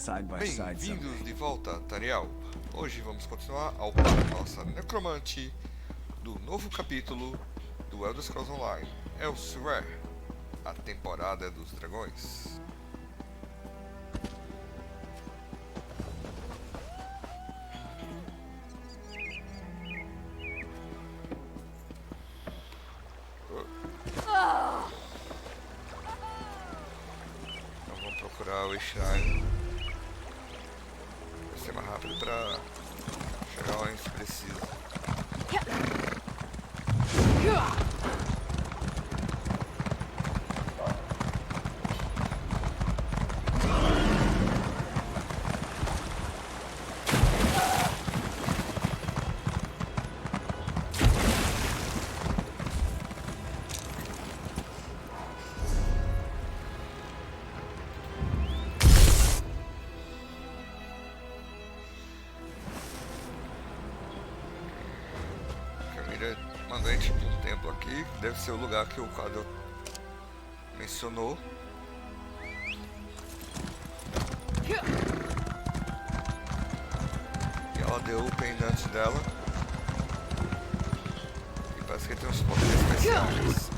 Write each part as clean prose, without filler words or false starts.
side by side. Bem-vindos de volta, Tariel. Hoje vamos continuar ao par nossa Necromante do novo capítulo do Elder Scrolls Online, Elsweyr, a temporada dos dragões. Então vamos procurar o Shrine. Vai ser mais rápido para chegar onde a gente precisa. Mandou a gente para um templo aqui, deve ser o lugar que o quadro mencionou. E ela deu o pendante dela. E parece que tem uns poderes especiais.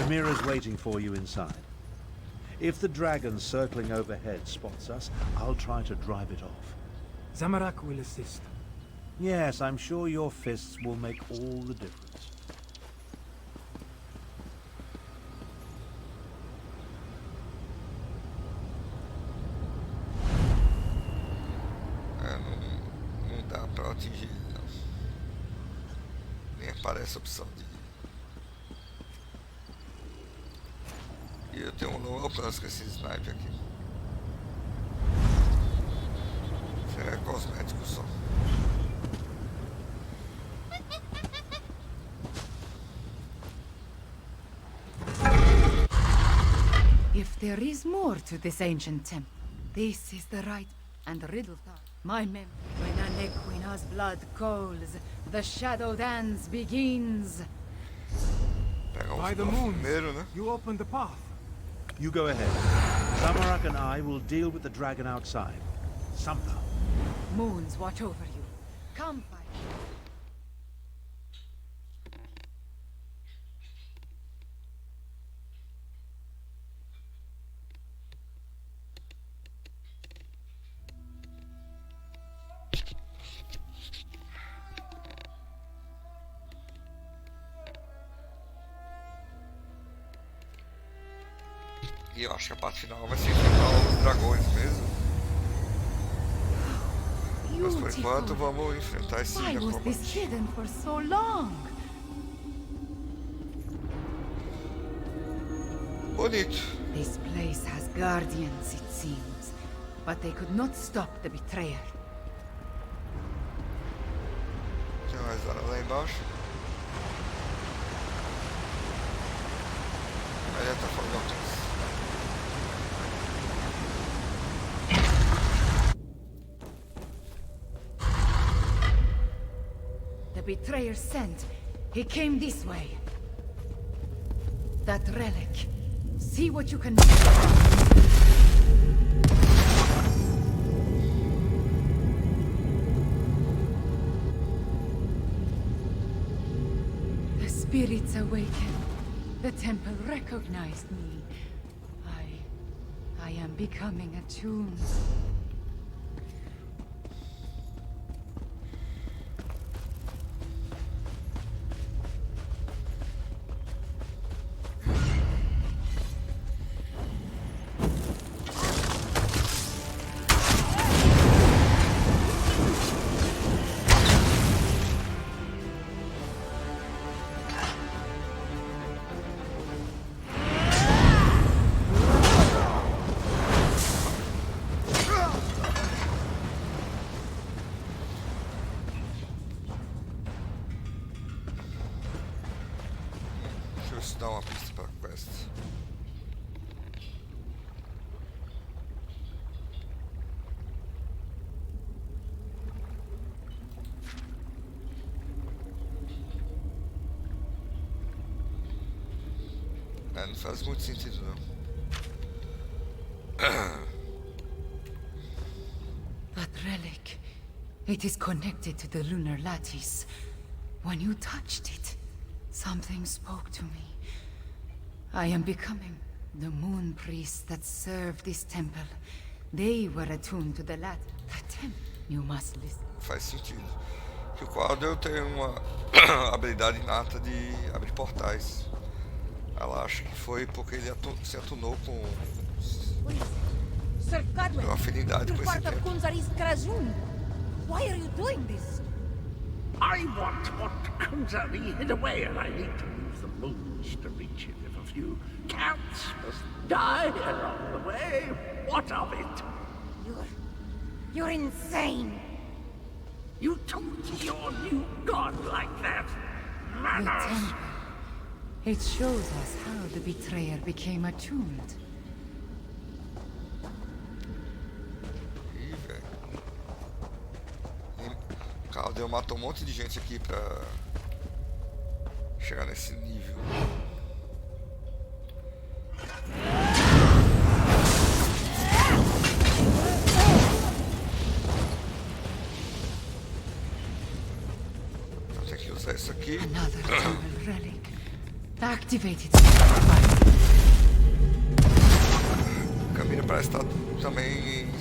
The mirror's waiting for you inside. If the dragon circling overhead spots us, I'll try to drive it off. Zamorak will assist. Yes, I'm sure your fists will make all the difference. Não dá pra atingir ele, não. Nem aparece a opção de... E eu tenho um longo alcance com esse sniper aqui. Isso é cosmético só. If there is more to this ancient temple, this is the right and riddle thought. My memory. When a Nequina's blood calls, the shadow dance begins. By the moon, primeiro, né? you open the path. You go ahead. Zamorak and I will deal with the dragon outside. Somehow. Moons watch over you. Come fight. E eu acho que a parte final vai ser enfrentar os dragões mesmo. Mas por enquanto vamos enfrentar esse Why was this Necromante. hidden for so long? Bonito. This place has guardians, it seems, but they could not stop the betrayer. Tem mais área lá embaixo. Aí já tá fora do alcance. The betrayer sent. He came this way. That relic. See what you can do. The spirits awaken. The temple recognized me. I am becoming attuned. não faz muito sentido não. That relic. It is connected to the lunar lattice. When you touched it, something spoke to me. I am becoming the moon priests that serve this temple. They were attuned to the temple. You must listen. Faz sentido. Que o quadro tem uma habilidade inata de abrir portais. Ela acha que foi porque ele se atunou com uma afinidade com esse tempo. Why are you doing this? I want what Kunzari hid away, and I need to move the moons to reach it. If a few cats must die along the way, what of it? You're insane. You talk to your new god like that? The Manners! temple. It shows us how the betrayer became attuned. Ih, velho. O Caldeu matou um monte de gente aqui pra chegar nesse nível. Então tem que usar isso aqui. Another temple relic. Activated. A Camila parece estar também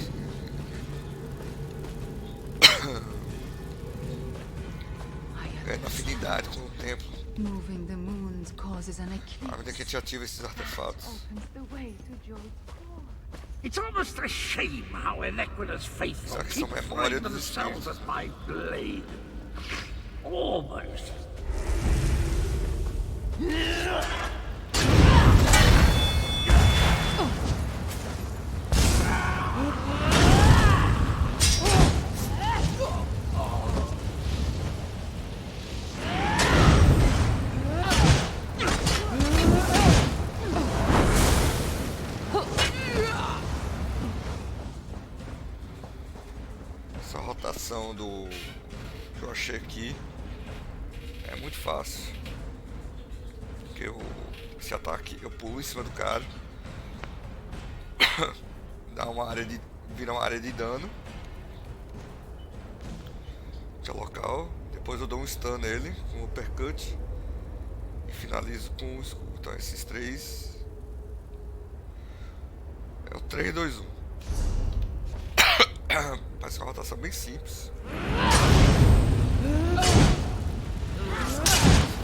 ganhando afinidade com o templo. Moving the moons causes an À medida eclipse. que a gente ativa esses artefatos. Opens the way to Jode's core. It's almost a shame how Enequida's faithful Será que keep são memória throwing dos themselves espíritos? at my blade. Almost. Essa rotação do que eu achei aqui é muito fácil. Porque esse ataque eu pulo em cima do cara, dá uma área de. Vira uma área de dano. Que é local. Depois eu dou um stun nele com o uppercut e finalizo com o escudo. Então esses três. É o 3, 2, 1. Parece uma rotação bem simples.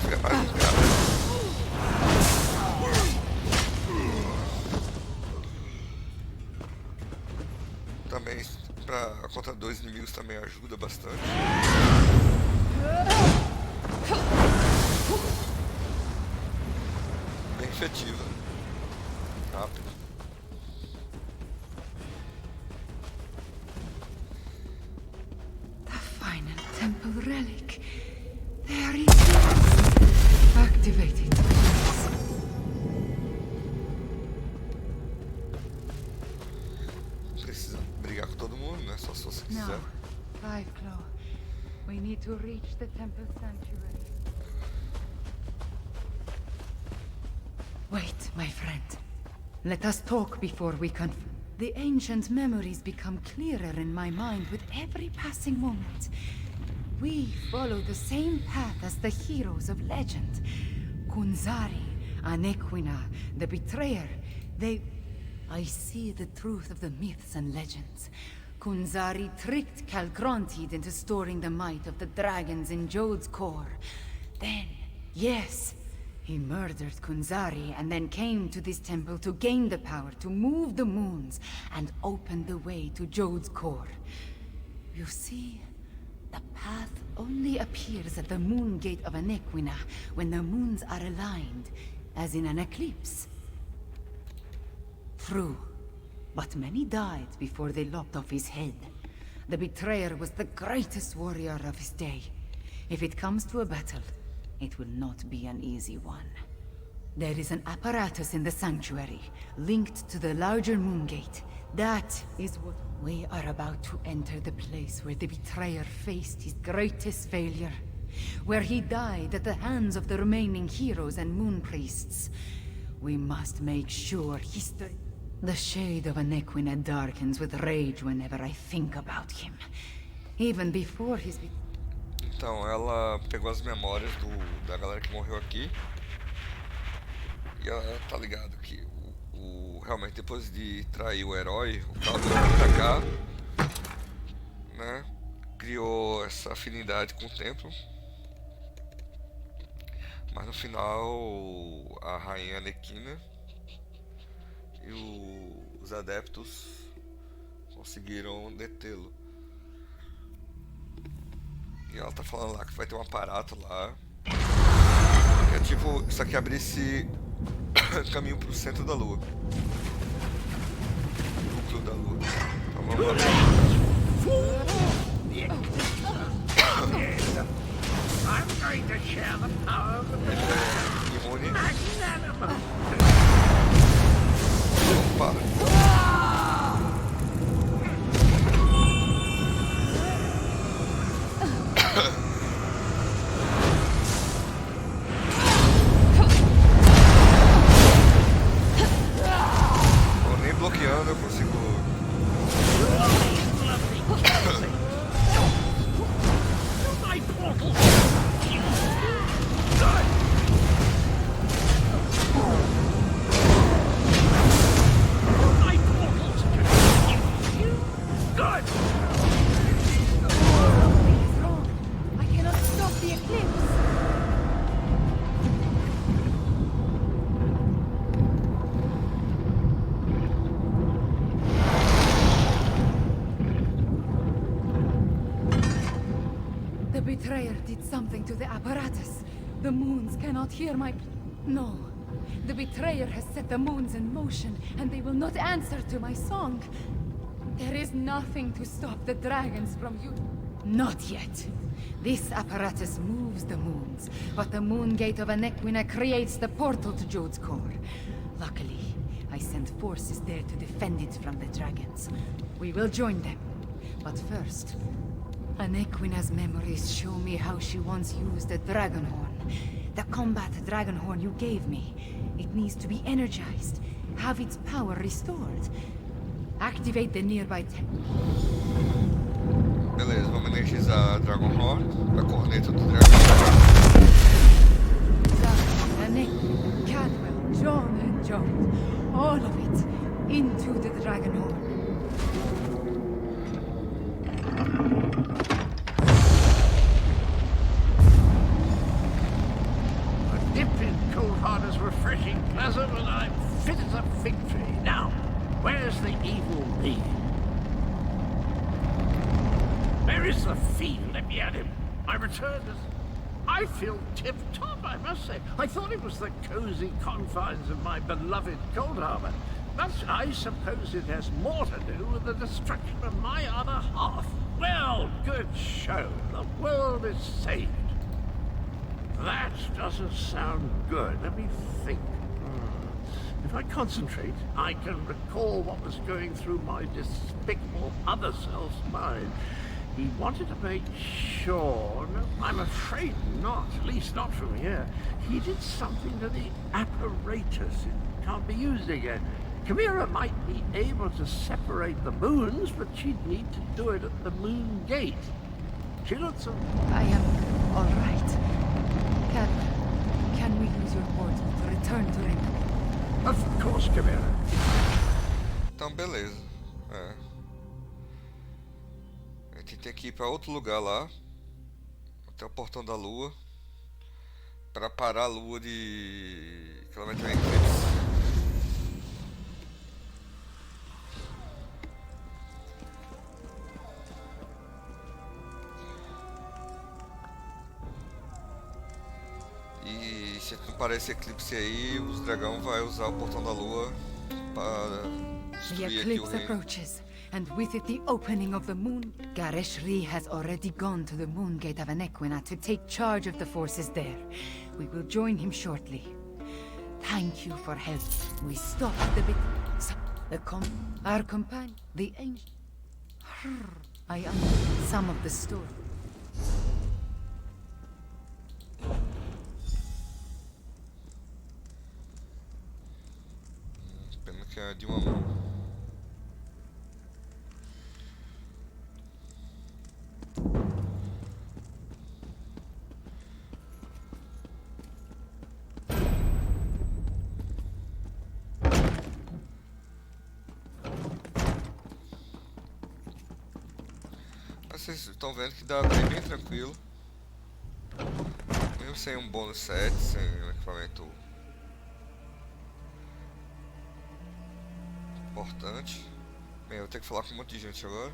Fica mais um cara. Também contra 2 inimigos também ajuda bastante. Bem efetiva. Rápido. Final temple relic. There it is. Activated. Não precisa brigar com todo mundo, né? Só se você quiser. Now, Five Claw. We need to reach the temple sanctuary. Wait, my friend. Let us talk before we confront. The ancient memories become clearer in my mind with every passing moment. We follow the same path as the heroes of legend. Kunzari, Anequina, the betrayer, I see the truth of the myths and legends. Kunzari tricked Calgrontied into storing the might of the dragons in Jode's core. Then, yes, he murdered Kunzari and then came to this temple to gain the power to move the moons and open the way to Jode's core. You see, the path only appears at the moon gate of Anequina when the moons are aligned, as in an eclipse. True, but many died before they lopped off his head. The betrayer was the greatest warrior of his day. If it comes to a battle, it will not be an easy one. There is an apparatus in the sanctuary, linked to the larger moon gate. That is what we are about to enter, the place where the betrayer faced his greatest failure. Where he died at the hands of the remaining heroes and moon priests. We must make sure The shade of a Nequina darkens with rage whenever I think about him. Even before his... Então, ela pegou as memórias da galera que morreu aqui. E ela tá ligado que realmente depois de trair o herói, o Caldo pra cá, né, criou essa afinidade com o templo. Mas no final a rainha Alequina e os adeptos conseguiram detê-lo. E ela tá falando lá que vai ter um aparato lá que é tipo, isso aqui abrisse caminho pro centro da lua, núcleo da lua. Então vamos lá. I'm going to share the power of the Imune. magnanimous. Opa. Tô nem bloqueando, eu consigo. My portal. My portals. Good. Something is wrong. I cannot stop the eclipse. The betrayer did something to the apparatus. The moons cannot hear my... No. The betrayer has set the moons in motion, and they will not answer to my song. There is nothing to stop the dragons from you. Not yet. This apparatus moves the moons, but the moon gate of Anequina creates the portal to Jode's core. Luckily, I sent forces there to defend it from the dragons. We will join them. But first, Anequina's memories show me how she once used the dragon horn. The combat dragon horn you gave me. It needs to be energized, have its power restored. Activate the nearby temple. Beleza, vamos energizar a Dragon Horn, a corneta do dragão. Zara, Anequina, Cadwell, John and Jode. All of it into the dragon horn. A dip in cold water's refreshing, pleasant, and I'm fit as a fig tree. Now, where's the evil bee? Where is the fiend? Let me at him. My return is... I feel tip-top, I must say. I thought it was the cozy confines of my beloved Cold Harbor. But I suppose it has more to do with the destruction of my other half. Well, good show. The world is saved. That doesn't sound good. Let me think. If I concentrate, I can recall what was going through my despicable other self's mind. He wanted to make sure... No, I'm afraid not, at least not from here. He did something to the apparatus. It can't be used again. Chimera might be able to separate the moons, but she'd need to do it at the moon gate. She looks... I am all right. Cadwell, can we use your portal to return to Ringo? Of course, Chimera. Então, beleza. A gente tem que ir pra outro lugar lá, até o portão da lua, pra parar a lua de... que ela vai ter uma eclipse. E se não parar esse eclipse aí, os dragão vai usar o portão da lua para The destruir aqui o eclipse reino. approaches, and with it the opening of the moon. Gareshri has already gone to the moon gate of Anequina to take charge of the forces there. We will join him shortly. Thank you for help. We stopped the bit. Our companion, the ancient. I understand some of the story. Mas vocês estão vendo que dá pra ir bem tranquilo. Mesmo sem um bônus set, sem um equipamento importante. Bem, eu vou ter que falar com um monte de gente agora.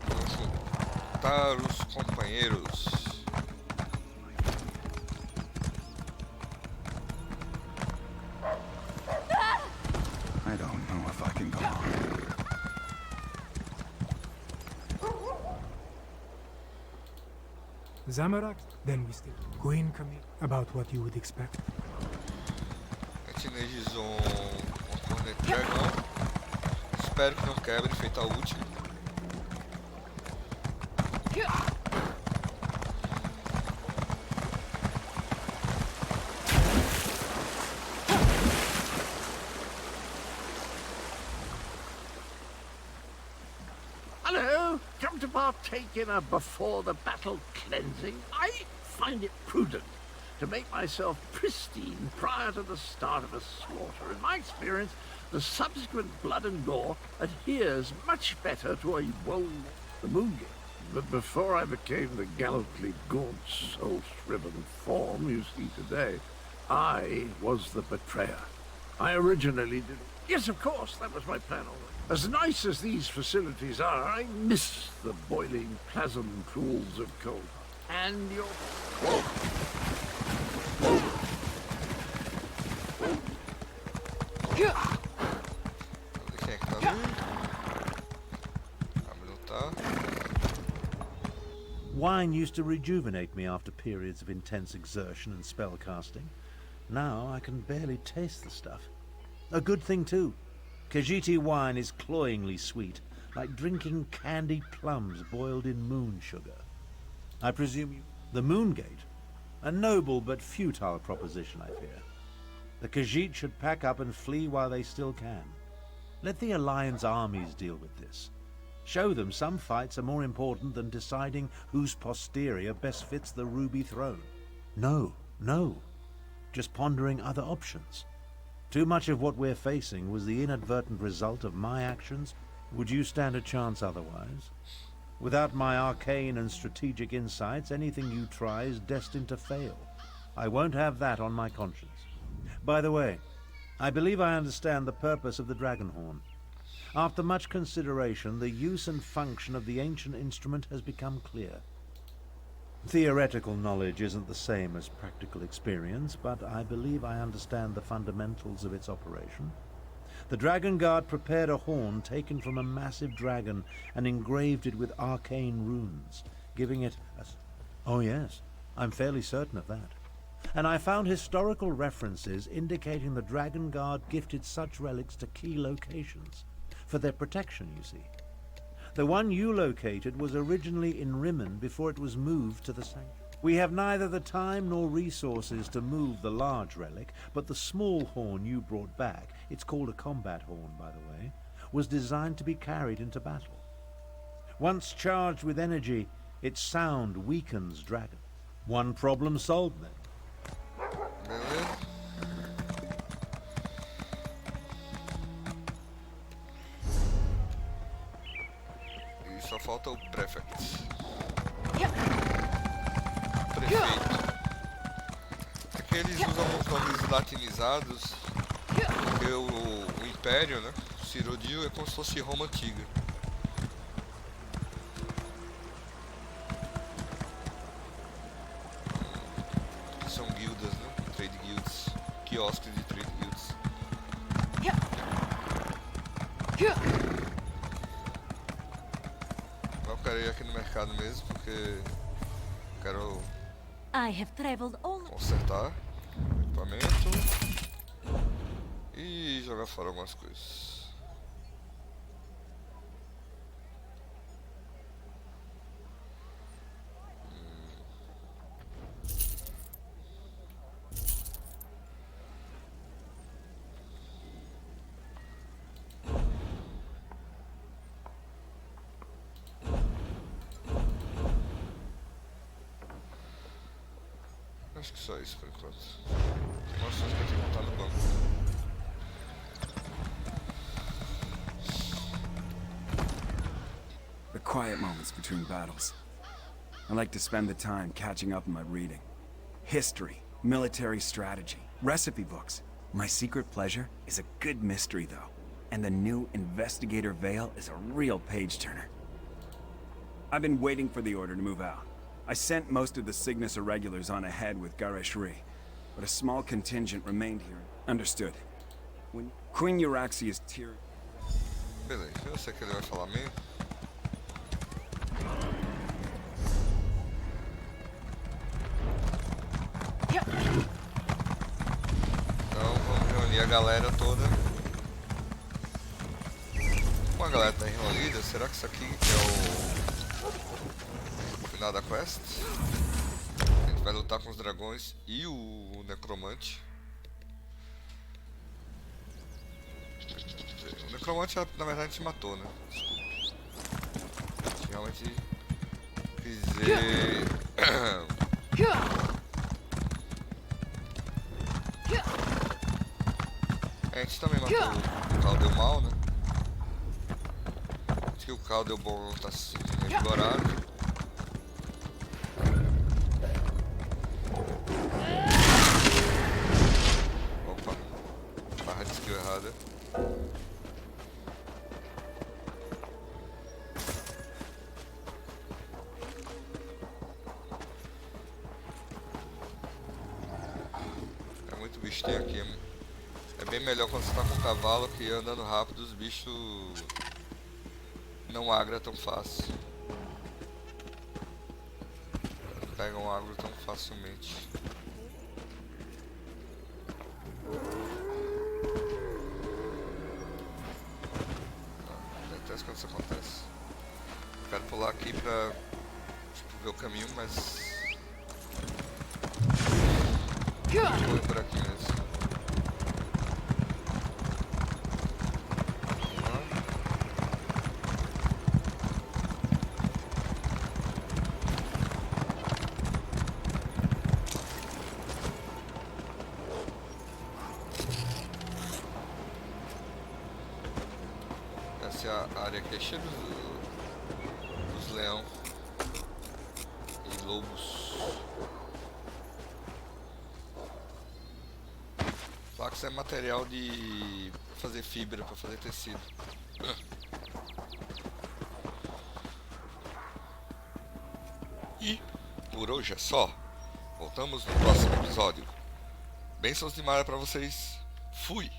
Vamos juntar os companheiros. I don't know if I can go on. Zamarak? Then we still. Queen Camille. About what you would expect. A gente energizou um cornet dragão. Espero que não quebre, feito a última. Hello, come to partake in a before-the-battle cleansing? I find it prudent to make myself pristine prior to the start of a slaughter. In my experience, the subsequent blood and gore adheres much better to a the Moongate. But before I became the gallantly gaunt, soul-shriven form you see today, I was the betrayer. I originally did... Yes, of course, that was my plan already. As nice as these facilities are, I miss the boiling plasm pools of cold. And your... Quem é que tá ali? Ah, mas não tá. Wine used to rejuvenate me after periods of intense exertion and spell casting. Now I can barely taste the stuff. A good thing too. Khajiiti wine is cloyingly sweet, like drinking candied plums boiled in moon sugar. I presume you... The Moongate? A noble but futile proposition, I fear. The Khajiit should pack up and flee while they still can. Let the Alliance armies deal with this. Show them some fights are more important than deciding whose posterior best fits the Ruby Throne. No, no. Just pondering other options. Too much of what we're facing was the inadvertent result of my actions. Would you stand a chance otherwise? Without my arcane and strategic insights, anything you try is destined to fail. I won't have that on my conscience. By the way, I believe I understand the purpose of the Dragonhorn. After much consideration, the use and function of the ancient instrument has become clear. Theoretical knowledge isn't the same as practical experience, but I believe I understand the fundamentals of its operation. The Dragon Guard prepared a horn taken from a massive dragon and engraved it with arcane runes, giving it a... Oh yes, I'm fairly certain of that. And I found historical references indicating the Dragon Guard gifted such relics to key locations, for their protection, you see. The one you located was originally in Rimmen before it was moved to the sanctuary. We have neither the time nor resources to move the large relic, but the small horn you brought back, it's called a combat horn, by the way, was designed to be carried into battle. Once charged with energy, its sound weakens dragon. One problem solved then. Beleza. E só falta o prefect. Prefeito. Aqui eles usam os nomes latinizados, porque o Império, né? Cyrodiil é como se fosse Roma antiga. São guildas, né? Trade guilds. Quiosques de trade guilds. Eu quero ir aqui no mercado mesmo, porque quero I have traveled all. consertar o equipamento e jogar fora algumas coisas. Acho que só isso por enquanto. Tem umas coisas que eu tenho que botar no banco. quiet moments between battles. I like to spend the time catching up on my reading. History, military strategy, recipe books. My secret pleasure is a good mystery, though. And the new Investigator Veil is a real page-turner. I've been waiting for the order to move out. I sent most of the Cygnus irregulars on ahead with Gareshri, but a small contingent remained here. Understood. When Queen Euraxia's tear... Beleza, eu sei que ele vai falar mesmo. Então vamos reunir a galera toda. Como a galera tá reunida, será que isso aqui que é o final da quest? A gente vai lutar com os dragões e o Necromante. O Necromante na verdade a gente matou, né? Desculpa. A gente realmente quis dizer... A gente também matou o Caldeu mal, né? Acho que o Caldeu bom tá se sentindo revigorado. Opa, barra de skill errada. É muito bicho tem aqui. É bem melhor quando você tá com o cavalo, que andando rápido os bichos não agra tão fácil. Não pegam agro tão facilmente. Detesto quando isso acontece. Quero pular aqui pra ver o caminho, mas... Vou por aqui mesmo. Essa é a área que é cheia dos leão e lobos. Flax é material de fazer fibra para fazer tecido. E por hoje é só. Voltamos no próximo episódio. Bênçãos de Mara para vocês. Fui!